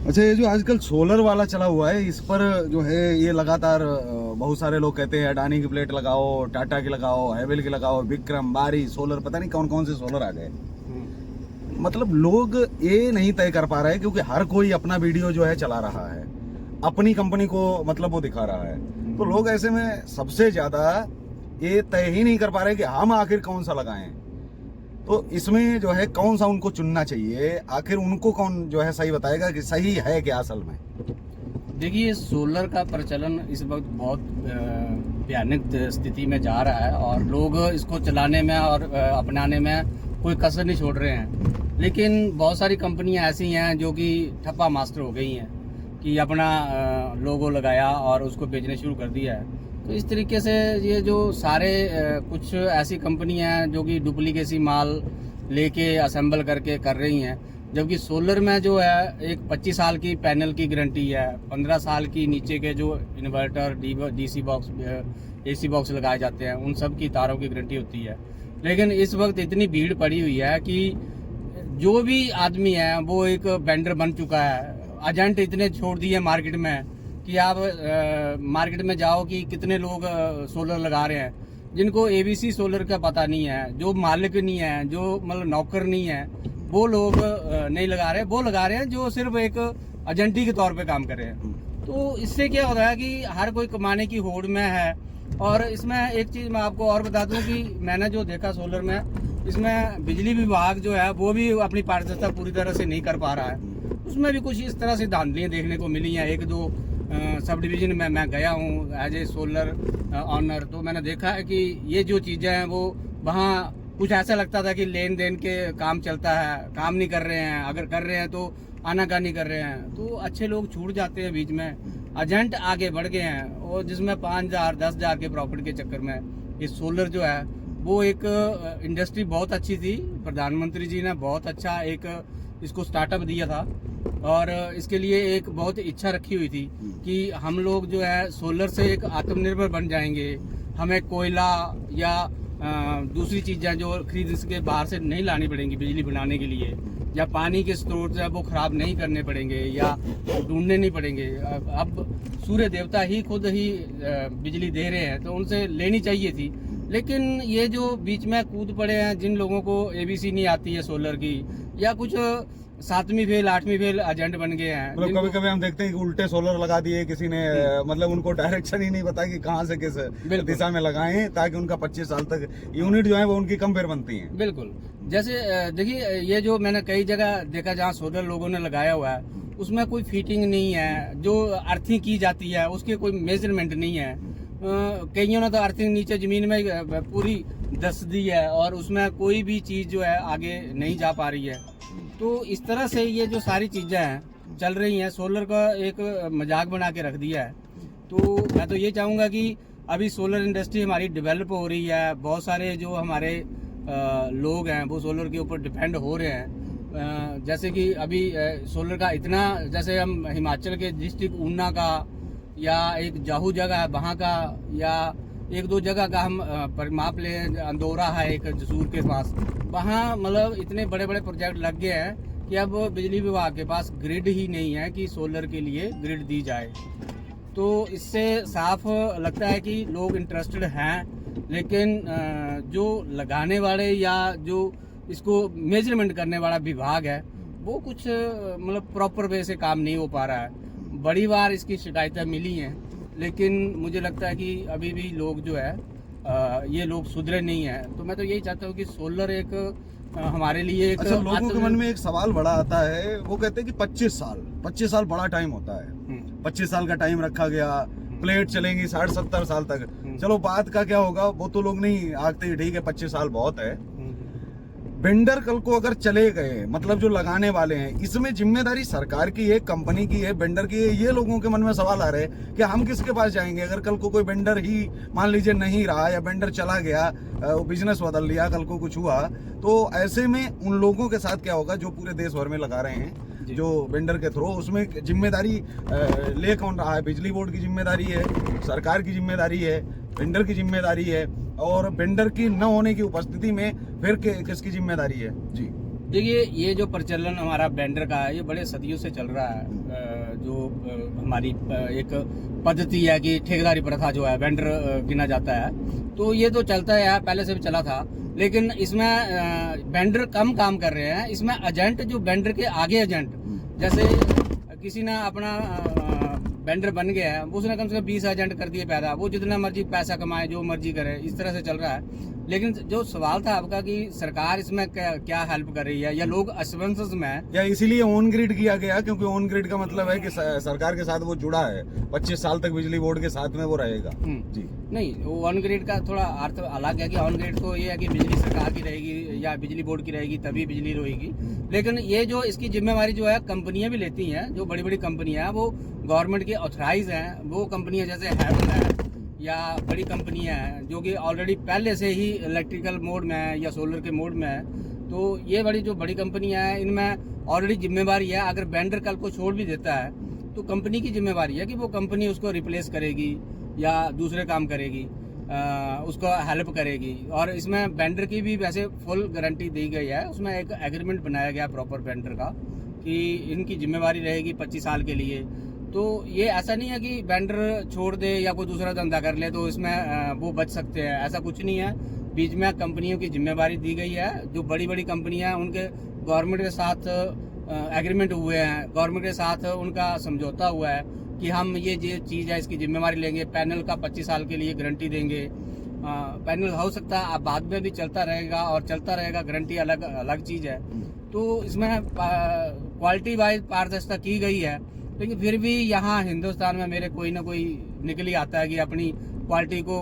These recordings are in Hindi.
अच्छा, ये जो आजकल सोलर वाला चला हुआ है, इस पर जो है ये लगातार बहुत सारे लोग कहते हैं अडानी की प्लेट लगाओ, टाटा की लगाओ, हैवेल की लगाओ, विक्रम, बारी सोलर, पता नहीं कौन कौन से सोलर आ गए। मतलब लोग ये नहीं तय कर पा रहे हैं, क्योंकि हर कोई अपना वीडियो जो है चला रहा है, अपनी कंपनी को मतलब वो दिखा रहा है। तो लोग ऐसे में सबसे ज्यादा ये तय ही नहीं कर पा रहे कि हम आखिर कौन सा लगाएं। तो इसमें जो है कौन सा उनको चुनना चाहिए, आखिर उनको कौन जो है सही बताएगा कि सही है क्या असल में। देखिए, सोलर का प्रचलन इस वक्त बहुत भयानक स्थिति में जा रहा है और लोग इसको चलाने में और अपनाने में कोई कसर नहीं छोड़ रहे हैं। लेकिन बहुत सारी कंपनियां ऐसी हैं जो कि ठप्पा मास्टर हो गई हैं कि अपना लोगो लगाया और उसको बेचने शुरू कर दिया है। तो इस तरीके से ये जो सारे कुछ ऐसी कंपनियां हैं जो कि डुप्लीकेसी माल लेके असेंबल करके कर रही हैं, जबकि सोलर में जो है एक 25 साल की पैनल की गारंटी है, 15 साल की नीचे के जो inverter, DC box, AC box लगाए जाते हैं उन सब की तारों की गारंटी होती है। लेकिन इस वक्त इतनी भीड़ पड़ी हुई है कि जो भी आदमी है वो एक वेंडर बन चुका है। एजेंट इतने छोड़ दिए मार्केट में कि आप मार्केट में जाओ कि कितने लोग सोलर लगा रहे हैं, जिनको एबीसी सोलर का पता नहीं है, जो मालिक नहीं है, जो मतलब नौकर नहीं है, वो लोग नहीं लगा रहे। वो लगा रहे हैं जो सिर्फ एक एजेंटी के तौर पे काम कर रहे हैं। तो इससे क्या होता है कि हर कोई कमाने की होड़ में है। और इसमें एक चीज़ मैं आपको और बता दूं कि मैंने जो देखा सोलर में, इसमें बिजली विभाग जो है वो भी अपनी पारदर्शिता पूरी तरह से नहीं कर पा रहा है। उसमें भी कुछ इस तरह से धांधलियाँ देखने को मिली हैं। एक दो सब डिवीज़न में मैं गया हूँ एज ए सोलर ऑनर, तो मैंने देखा है कि ये जो चीज़ें हैं वो वहाँ कुछ ऐसा लगता था कि लेन देन के काम चलता है, काम नहीं कर रहे हैं, अगर कर रहे हैं तो आनाकानी कर रहे हैं। तो अच्छे लोग छूट जाते हैं बीच में, एजेंट आगे बढ़ गए हैं और जिसमें 5,000 10,000 के प्रॉफिट के चक्कर में ये सोलर जो है वो एक इंडस्ट्री बहुत अच्छी थी। प्रधानमंत्री जी ने बहुत अच्छा एक इसको स्टार्टअप दिया था और इसके लिए एक बहुत इच्छा रखी हुई थी कि हम लोग जो है सोलर से एक आत्मनिर्भर बन जाएंगे, हमें कोयला या दूसरी चीज़ें जो खरीद के बाहर से नहीं लानी पड़ेंगी बिजली बनाने के लिए, या पानी के स्रोत जो है वो ख़राब नहीं करने पड़ेंगे या ढूंढने नहीं पड़ेंगे। अब सूर्य देवता ही खुद ही बिजली दे रहे हैं तो उनसे लेनी चाहिए थी। लेकिन ये जो बीच में कूद पड़े हैं, जिन लोगों को एबीसी नहीं आती है सोलर की, या कुछ 7वीं फेल 8वीं फेल एजेंट बन गए हैं। मतलब कभी कभी हम देखते हैं कि उल्टे सोलर लगा दिए किसी ने, मतलब उनको डायरेक्शन ही नहीं पता कि कहाँ से किस दिशा में लगाएं ताकि उनका 25 साल तक यूनिट जो है वो उनकी कम फेर बनती है। बिल्कुल। जैसे देखिए, ये जो मैंने कई जगह देखा जहाँ सोलर लोगों ने लगाया हुआ है उसमें कोई फिटिंग नहीं है, जो अर्थिंग की जाती है उसके कोई मेजरमेंट नहीं है। कईयों ने तो अर्थिंग नीचे जमीन में पूरी धस दी है और उसमें कोई भी चीज़ जो है आगे नहीं जा पा रही है। तो इस तरह से ये जो सारी चीज़ें हैं चल रही हैं, सोलर का एक मजाक बना के रख दिया है। तो मैं तो ये चाहूँगा कि अभी सोलर इंडस्ट्री हमारी डेवलप हो रही है, बहुत सारे जो हमारे लोग हैं वो सोलर के ऊपर डिपेंड हो रहे हैं। जैसे कि अभी सोलर का इतना, जैसे हम हिमाचल के डिस्ट्रिक्ट ऊना का या एक जाहू जगह है वहाँ का, या एक दो जगह का हम परिमाप लें, अंदौरा है एक जसूर के पास, वहाँ मतलब इतने बड़े बड़े प्रोजेक्ट लग गए हैं कि अब बिजली विभाग के पास ग्रिड ही नहीं है कि सोलर के लिए ग्रिड दी जाए। तो इससे साफ लगता है कि लोग इंटरेस्टेड हैं, लेकिन जो लगाने वाले या जो इसको मेजरमेंट करने वाला विभाग है वो कुछ मतलब प्रॉपर वे से काम नहीं हो पा रहा है। बड़ी बार इसकी शिकायतें मिली हैं, लेकिन मुझे लगता है कि अभी भी लोग जो है ये लोग सुधरे नहीं हैं। तो मैं तो यही चाहता हूँ कि सोलर एक हमारे लिए एक, अच्छा, लोगों के मन में एक सवाल बड़ा आता है, वो कहते हैं कि 25 साल बड़ा टाइम होता है। 25 साल का टाइम रखा गया, प्लेट चलेंगी 60-70 साल तक। चलो बात का क्या होगा वो तो लोग नहीं आखते, ठीक है 25 साल बहुत है। वेंडर कल को अगर चले गए, मतलब जो लगाने वाले हैं, इसमें जिम्मेदारी सरकार की है, कंपनी की है, वेंडर की है। ये लोगों के मन में सवाल आ रहे हैं कि हम किसके पास जाएंगे अगर कल को कोई वेंडर ही मान लीजिए नहीं रहा या वेंडर चला गया, बिजनेस बदल लिया, कल को कुछ हुआ, तो ऐसे में उन लोगों के साथ क्या होगा जो पूरे देश भर में लगा रहे हैं जो वेंडर के थ्रू। उसमें जिम्मेदारी ले कौन रहा है? बिजली बोर्ड की जिम्मेदारी है, सरकार की जिम्मेदारी है, वेंडर की जिम्मेदारी है, और वेंडर की न होने की उपस्थिति में फिर किसकी जिम्मेदारी है? जी। देखिए ये जो प्रचलन हमारा वेंडर का है ये बड़े सदियों से चल रहा है। जो हमारी एक पद्धति है कि ठेकेदारी प्रथा जो है वेंडर गिना जाता है, तो ये तो चलता है, पहले से भी चला था। लेकिन इसमें वेंडर कम काम कर रहे हैं, इसमें एजेंट जो वेंडर के आगे एजेंट, जैसे किसी ने अपना वेंडर बन गया है, उसने कम से कम 20 एजेंट कर दिए पैदा, वो जितना मर्जी पैसा कमाए, जो मर्जी करे, इस तरह से चल रहा है। लेकिन जो सवाल था आपका कि सरकार इसमें क्या हेल्प कर रही है या लोग असमंजस में है, या इसीलिए ऑन ग्रिड किया गया, क्योंकि ऑन ग्रिड का मतलब है कि सरकार के साथ वो जुड़ा है, 25 साल तक बिजली बोर्ड के साथ में वो रहेगा। जी नहीं, वो ऑन ग्रिड का थोड़ा अर्थ अलग है कि ऑन ग्रिड तो ये है कि बिजली सरकार की रहेगी या बिजली बोर्ड की रहेगी तभी बिजली रहेगी। लेकिन ये जो इसकी जिम्मेवारी जो है कंपनियां भी लेती हैं, जो बड़ी बड़ी कंपनियां हैं वो गवर्नमेंट की ऑथराइज हैं, वो कंपनियां जैसे हेवन है या बड़ी कंपनियां हैं जो कि ऑलरेडी पहले से ही इलेक्ट्रिकल मोड में है या सोलर के मोड में है। तो ये जो बड़ी कंपनियां हैं इनमें ऑलरेडी जिम्मेवारी है, अगर वेंडर कल को छोड़ भी देता है तो कंपनी की जिम्मेवारी है कि वो कंपनी उसको रिप्लेस करेगी या दूसरे काम करेगी, उसको हेल्प करेगी। और इसमें वेंडर की भी वैसे फुल गारंटी दी गई है, उसमें एक एग्रीमेंट बनाया गया प्रॉपर वेंडर का कि इनकी जिम्मेवारी रहेगी 25 साल के लिए। तो ये ऐसा नहीं है कि वेंडर छोड़ दे या कोई दूसरा धंधा कर ले तो इसमें वो बच सकते हैं, ऐसा कुछ नहीं है। बीच में कंपनियों की जिम्मेवारी दी गई है, जो बड़ी बड़ी कंपनियां हैं उनके गवर्नमेंट के साथ एग्रीमेंट हुए हैं, गवर्नमेंट के साथ उनका समझौता हुआ है कि हम ये चीज़ है इसकी जिम्मेवारी लेंगे, पैनल का 25 साल के लिए गारंटी देंगे। पैनल हो सकता है बाद में भी चलता रहेगा और चलता रहेगा, गारंटी अलग अलग चीज़ है। तो इसमें क्वालिटी वाइज पारदर्शिता की गई है, लेकिन फिर भी यहाँ हिंदुस्तान में मेरे कोई ना कोई निकल ही आता है कि अपनी क्वालिटी को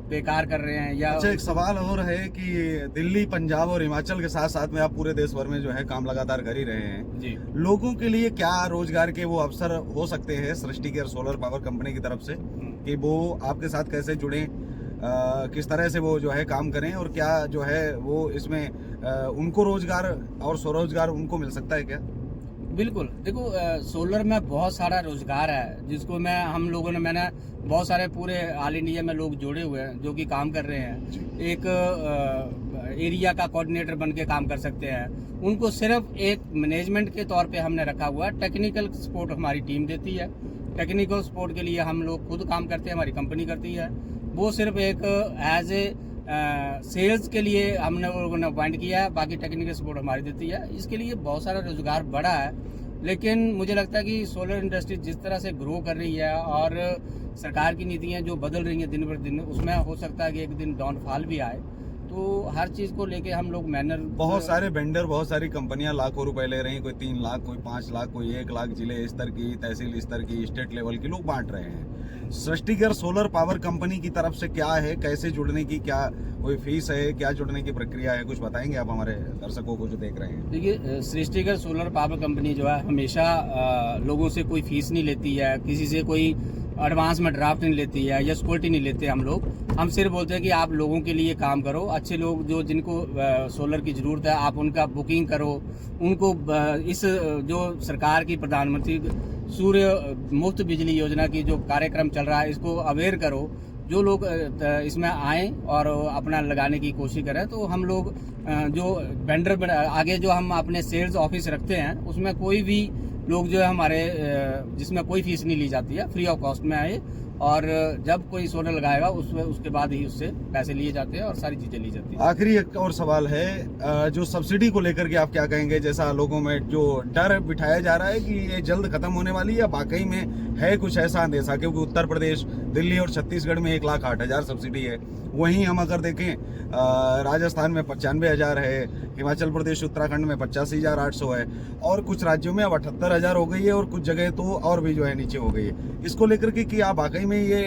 बेकार कर रहे हैं या। अच्छा, एक सवाल और है कि दिल्ली, पंजाब और हिमाचल के साथ साथ में आप पूरे देश भर में जो है काम लगातार कर ही रहे हैं जी। लोगों के लिए क्या रोजगार के वो अवसर हो सकते हैं सृष्टि केयर सोलर पावर कंपनी की तरफ से, कि वो आपके साथ कैसे जुड़े, किस तरह से वो जो है काम करें और क्या जो है वो इसमें उनको रोजगार और स्वरोजगार उनको मिल सकता है क्या? बिल्कुल, देखो सोलर में बहुत सारा रोजगार है जिसको मैंने बहुत सारे पूरे ऑल इंडिया में लोग जोड़े हुए हैं जो कि काम कर रहे हैं। एक एरिया का कोऑर्डिनेटर बन के काम कर सकते हैं, उनको सिर्फ एक मैनेजमेंट के तौर पे हमने रखा हुआ है। टेक्निकल सपोर्ट हमारी टीम देती है, टेक्निकल सपोर्ट के लिए हम लोग खुद काम करते हैं, हमारी कंपनी करती है। वो सिर्फ एक एज ए सेल्स के लिए हमने लोगों ने अपॉइंट किया है, बाकी टेक्निकल सपोर्ट हमारी देती है। इसके लिए बहुत सारा रोजगार बढ़ा है, लेकिन मुझे लगता है कि सोलर इंडस्ट्री जिस तरह से ग्रो कर रही है और सरकार की नीतियां जो बदल रही हैं दिन ब दिन, उसमें हो सकता है कि एक दिन डाउनफॉल भी आए। तो हर चीज को लेके हम लोग बहुत सारे वेंडर, बहुत सारी कंपनियां लाखों रुपए ले रही हैं, कोई 3 लाख, कोई 5 लाख, कोई 1 लाख, जिले स्तर की, तहसील स्तर की, स्टेट लेवल की लोग बांट रहे हैं। सृष्टि केयर सोलर पावर कंपनी की तरफ से क्या है, कैसे जुड़ने की क्या कोई फीस है, क्या जुड़ने की प्रक्रिया है, कुछ बताएंगे आप हमारे दर्शकों को जो देख रहे हैं? देखिए, सृष्टि केयर सोलर पावर कंपनी जो है हमेशा लोगों से कोई फीस नहीं लेती है, किसी से कोई एडवांस में ड्राफ्ट नहीं लेती है या सिक्योरिटी नहीं लेते हम सिर्फ बोलते हैं कि आप लोगों के लिए काम करो, अच्छे लोग जो जिनको सोलर की ज़रूरत है आप उनका बुकिंग करो, उनको इस जो सरकार की प्रधानमंत्री सूर्य मुफ्त बिजली योजना की जो कार्यक्रम चल रहा है इसको अवेयर करो। जो लोग इसमें आए और अपना लगाने की कोशिश करें, तो हम लोग जो वेंडर आगे जो हम अपने सेल्स ऑफिस रखते हैं उसमें कोई भी लोग जो है हमारे जिसमें कोई फीस नहीं ली जाती है, फ्री ऑफ कॉस्ट में आए और जब कोई सोलर लगाएगा उसके बाद ही उससे पैसे लिए जाते हैं और सारी चीजें ली जाती हैं। आखिरी एक और सवाल है, जो सब्सिडी को लेकर के आप क्या कहेंगे? जैसा लोगों में जो डर बिठाया जा रहा है कि ये जल्द खत्म होने वाली है, या वाकई में है कुछ ऐसा अंदेशा? क्योंकि उत्तर प्रदेश, दिल्ली और छत्तीसगढ़ में 1,08,000 सब्सिडी है, वहीं हम अगर देखें राजस्थान में 95,000 है, हिमाचल प्रदेश, उत्तराखंड में 85,800 है और कुछ राज्यों में अब 78,000 हो गई है और कुछ जगह तो और भी जो है नीचे हो गई है। इसको लेकर के कि आप वाकई में ये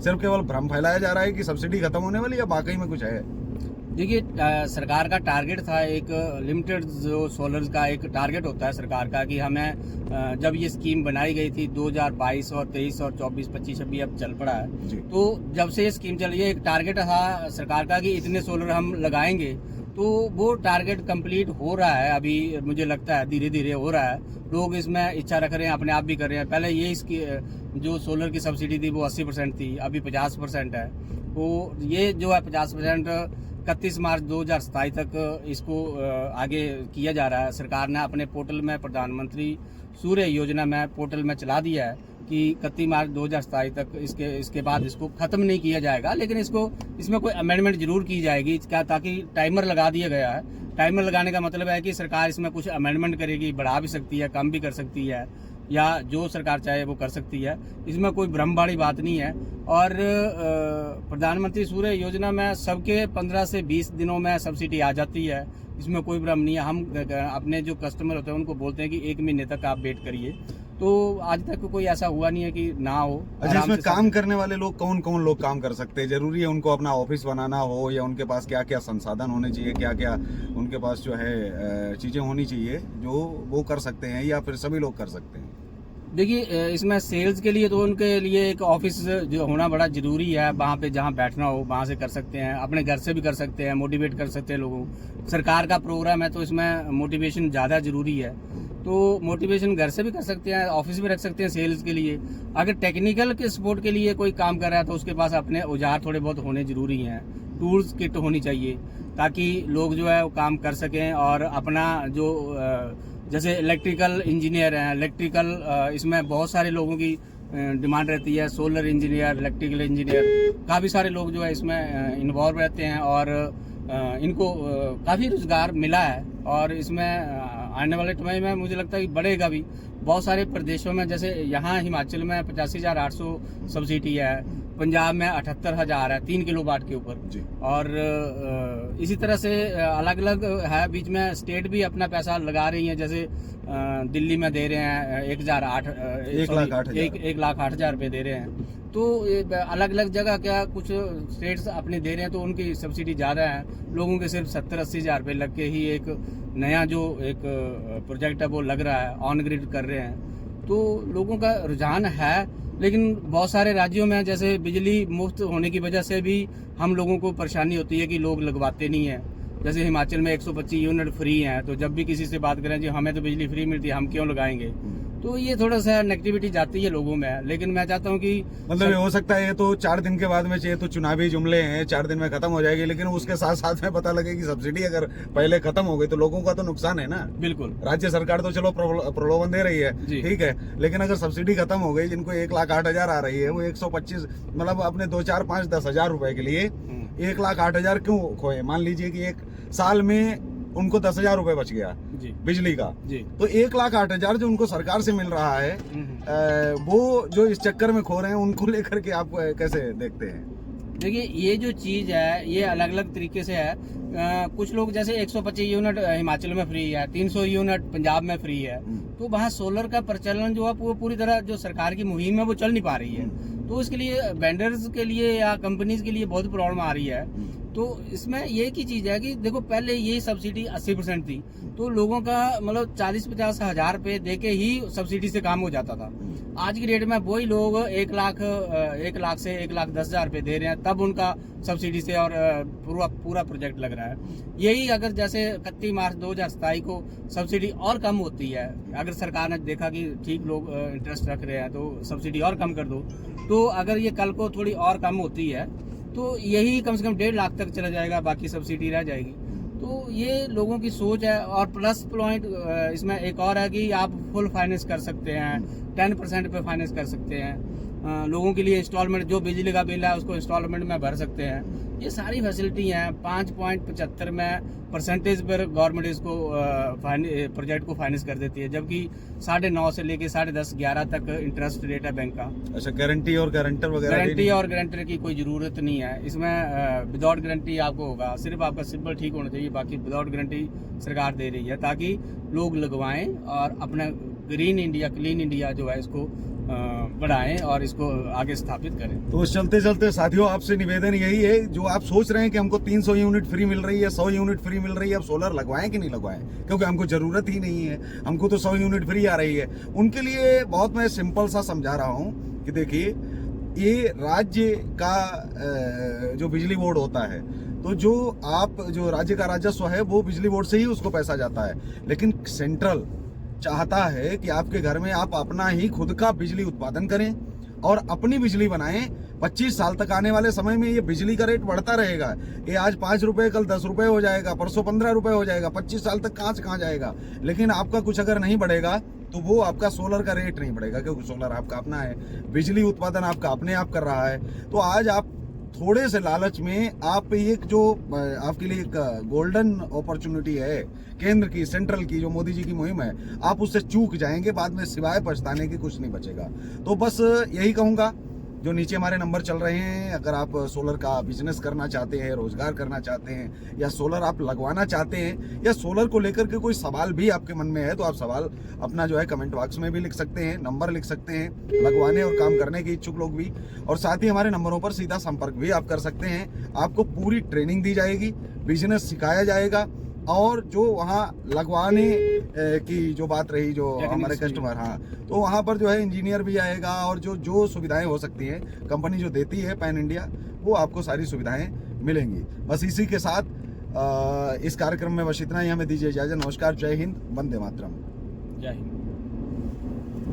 सिर्फ केवल भ्रम फैलाया जा रहा है कि सब्सिडी खत्म होने वाली है, या वाकई में कुछ है? देखिए, सरकार का टारगेट था, एक लिमिटेड जो सोलर का एक टारगेट होता है सरकार का कि हमें जब ये स्कीम बनाई गई थी 2022 और 23 और 24, 25, 26 अब चल पड़ा है, तो जब से ये स्कीम चल रही है एक टारगेट था सरकार का कि इतने सोलर हम लगाएंगे। तो वो टारगेट कंप्लीट हो रहा है, अभी मुझे लगता है धीरे धीरे हो रहा है। लोग इसमें इच्छा रख रहे हैं, अपने आप भी कर रहे हैं। पहले ये इसकी जो सोलर की सब्सिडी थी वो 80% थी, अभी 50% है। तो ये जो है 50% 31 मार्च 2027 तक इसको आगे किया जा रहा है। सरकार ने अपने पोर्टल में, प्रधानमंत्री सूर्य योजना में पोर्टल में चला दिया है कि 31 मार्च 2027 तक इसके बाद इसको खत्म नहीं किया जाएगा, लेकिन इसमें कोई अमेंडमेंट जरूर की जाएगी क्या, ताकि टाइमर लगा दिया गया है। टाइमर लगाने का मतलब है कि सरकार इसमें कुछ अमेंडमेंट करेगी, बढ़ा भी सकती है, कम भी कर सकती है, या जो सरकार चाहे वो कर सकती है। इसमें कोई भ्रम वाली बात नहीं है। और प्रधानमंत्री सूर्य योजना में सबके 15 से 20 दिनों में सब्सिडी आ जाती है, इसमें कोई भ्रम नहीं है। हम अपने जो कस्टमर होते हैं उनको बोलते हैं कि 1 महीने तक आप वेट करिए, तो आज तक कोई ऐसा हुआ नहीं है कि ना हो। अच्छा, इसमें काम करने वाले लोग कौन कौन लोग काम कर सकते हैं? जरूरी है उनको अपना ऑफिस बनाना हो, या उनके पास क्या क्या संसाधन होने चाहिए, क्या क्या उनके पास जो है चीजें होनी चाहिए जो वो कर सकते हैं, या फिर सभी लोग कर सकते हैं? देखिए, इसमें सेल्स के लिए तो उनके लिए एक ऑफिस जो होना बड़ा ज़रूरी है। वहाँ पे जहाँ बैठना हो वहाँ से कर सकते हैं, अपने घर से भी कर सकते हैं, मोटिवेट कर सकते हैं लोगों। सरकार का प्रोग्राम है तो इसमें मोटिवेशन ज़्यादा ज़रूरी है, तो मोटिवेशन घर से भी कर सकते हैं, ऑफिस भी रख सकते हैं सेल्स के लिए। अगर टेक्निकल के सपोर्ट के लिए कोई काम कर रहा है तो उसके पास अपने औजार थोड़े बहुत होने ज़रूरी हैं, टूल्स किट होनी चाहिए, ताकि लोग जो है वो काम कर सकें। और अपना जो जैसे इलेक्ट्रिकल इंजीनियर हैं, इसमें बहुत सारे लोगों की डिमांड रहती है, सोलर इंजीनियर, इलेक्ट्रिकल इंजीनियर, काफ़ी सारे लोग जो है इसमें इन्वॉल्व रहते हैं, और इनको काफ़ी रोजगार मिला है। और इसमें आने वाले समय में मुझे लगता है कि बढ़ेगा भी। बहुत सारे प्रदेशों में, जैसे यहाँ हिमाचल में 85,800 सब्सिडी है, पंजाब में 78,000 है 3 किलोवाट के ऊपर, और इसी तरह से अलग अलग है। बीच में स्टेट भी अपना पैसा लगा रही है, जैसे दिल्ली में दे रहे हैं 1,08,000 रुपये दे रहे हैं। तो अलग अलग जगह क्या कुछ स्टेट्स अपने दे रहे हैं, तो उनकी सब्सिडी ज़्यादा है। लोगों के सिर्फ 70-80 हज़ार रुपये लग के ही एक नया जो एक प्रोजेक्ट है वो लग रहा है, ऑन ग्रिड कर रहे हैं। तो लोगों का रुझान है, लेकिन बहुत सारे राज्यों में जैसे बिजली मुफ्त होने की वजह से भी हम लोगों को परेशानी होती है कि लोग लगवाते नहीं हैं। जैसे हिमाचल में 125 यूनिट फ्री हैं, तो जब भी किसी से बात करें जी हमें तो बिजली फ्री मिलती है, हम क्यों लगाएंगे, तो ये थोड़ा सा नेगेटिविटी जाती है लोगों में। लेकिन मैं चाहता हूँ कि मतलब ये हो सकता है ये तो 4 दिन के बाद में चाहिए, तो चुनावी जुमले हैं, 4 दिन में खत्म हो जाएगी, लेकिन उसके साथ साथ में पता लगे कि सब्सिडी अगर पहले खत्म हो गई तो लोगों का तो नुकसान है ना। बिल्कुल, राज्य सरकार तो चलो प्रलोभन दे रही है, ठीक है, लेकिन अगर सब्सिडी खत्म हो गई, जिनको 1,08,000 आ रही है, वो 125 मतलब अपने 2, 4, 5, 10 हज़ार रुपए के लिए 1,08,000 क्यों खोए? मान लीजिए कि एक साल में उनको 10,000 रुपए बच गया जी बिजली का जी, तो 1,08,000 जो उनको सरकार से मिल रहा है, वो जो इस चक्कर में खो रहे हैं, उनको लेकर के आप कैसे देखते हैं? देखिए, ये जो चीज है ये अलग अलग तरीके से है। कुछ लोग जैसे 125 यूनिट हिमाचल में फ्री है, 300 यूनिट पंजाब में फ्री है, तो वहाँ सोलर का प्रचलन जो है वो पूरी तरह जो सरकार की मुहिम है वो चल नहीं पा रही है। तो इसके लिए वेंडर्स के लिए या कंपनीज के लिए बहुत प्रॉब्लम आ रही है। तो इसमें ये की चीज है कि देखो, पहले ये सब्सिडी 80% थी, तो लोगों का मतलब 40-50 हज़ार रुपए दे के ही सब्सिडी से काम हो जाता था। आज की डेट में वही लोग 1 लाख से 1,10,000 रुपए दे रहे हैं, तब उनका सब्सिडी से और पूरा प्रोजेक्ट लग रहा है। यही अगर जैसे 31 मार्च 2027 को सब्सिडी और कम होती है, अगर सरकार ने देखा कि ठीक लोग इंटरेस्ट रख रहे हैं तो सब्सिडी और कम कर दो, तो अगर ये कल को थोड़ी और कम होती है तो यही कम से कम 1.5 लाख तक चला जाएगा, बाकी सब्सिडी रह जाएगी। तो ये लोगों की सोच है। और प्लस पॉइंट इसमें एक और है कि आप फुल फाइनेंस कर सकते हैं, 10% पे फाइनेंस कर सकते हैं। लोगों के लिए इंस्टॉलमेंट, जो बिजली का बिल है उसको इंस्टॉलमेंट में भर सकते हैं। ये सारी फैसिलिटी हैं। 5.75 में परसेंटेज पर गवर्नमेंट इसको प्रोजेक्ट को फाइनेंस कर देती है, जबकि 9.5 से लेके 10.5, 11 तक इंटरेस्ट रेट है बैंक का। अच्छा, गारंटी और गारंटर वगैरह? गारंटी और गारंटर की कोई जरूरत नहीं है इसमें। विदाउट गारंटी आपको होगा, सिर्फ आपका सिंबल ठीक होना चाहिए, बाकी विदाउट गारंटी सरकार दे रही है, ताकि लोग लगवाएं और अपना ग्रीन इंडिया, क्लीन इंडिया जो है इसको बढ़ाएं और इसको आगे स्थापित करें। तो चलते चलते साथियों, आपसे निवेदन यही है, जो आप सोच रहे हैं कि हमको 300 यूनिट फ्री मिल रही है, 100 यूनिट फ्री मिल रही है, अब सोलर लगवाएं कि नहीं लगवाएं, क्योंकि हमको जरूरत ही नहीं है, हमको तो 100 यूनिट फ्री आ रही है। उनके लिए बहुत मैं सिंपल सा समझा रहा हूँ कि देखिए, ये राज्य का जो बिजली बोर्ड होता है, तो जो राज्य का राजस्व है वो बिजली बोर्ड से ही उसको पैसा जाता है, लेकिन सेंट्रल चाहता है कि आपके घर में आप अपना ही खुद का बिजली उत्पादन करें, और अपनी बिजली बनाएं। 25 साल तक आने वाले समय में ये बिजली का रेट बढ़ता रहेगा। ये आज 5 रुपए, कल 10 रुपए हो जाएगा, परसों 15 रुपए हो जाएगा। 25 साल तक कहाँ से कहाँ जाएगा। लेकिन आपका कुछ अगर नहीं बढ़ेगा तो वो आपका सोलर का रेट नहीं बढ़ेगा, क्योंकि सोलर आपका अपना है, बिजली उत्पादन आपका अपने आप कर रहा है। तो आज आप थोड़े से लालच में आप एक जो आपके लिए एक गोल्डन अपॉर्चुनिटी है केंद्र की, सेंट्रल की, जो मोदी जी की मुहिम है, आप उससे चूक जाएंगे। बाद में सिवाय पछताने की कुछ नहीं बचेगा। तो बस यही कहूँगा, जो नीचे हमारे नंबर चल रहे हैं, अगर आप सोलर का बिजनेस करना चाहते हैं, रोजगार करना चाहते हैं, या सोलर आप लगवाना चाहते हैं, या सोलर को लेकर के कोई सवाल भी आपके मन में है, तो आप सवाल अपना जो है कमेंट बॉक्स में भी लिख सकते हैं, नंबर लिख सकते हैं, लगवाने और काम करने के इच्छुक लोग भी। और साथ ही हमारे नंबरों पर सीधा संपर्क भी आप कर सकते हैं। आपको पूरी ट्रेनिंग दी जाएगी, बिजनेस सिखाया जाएगा, और जो वहाँ लगवाने की जो बात रही, जो हमारे कस्टमर, हाँ, तो वहाँ पर जो है इंजीनियर भी आएगा, और जो सुविधाएं हो सकती हैं कंपनी जो देती है पैन इंडिया, वो आपको सारी सुविधाएं मिलेंगी। बस इसी के साथ इस कार्यक्रम में बस इतना ही। हमें दीजिए इजाजत। नमस्कार, जय हिंद, वंदे मातरम। जय हिंद।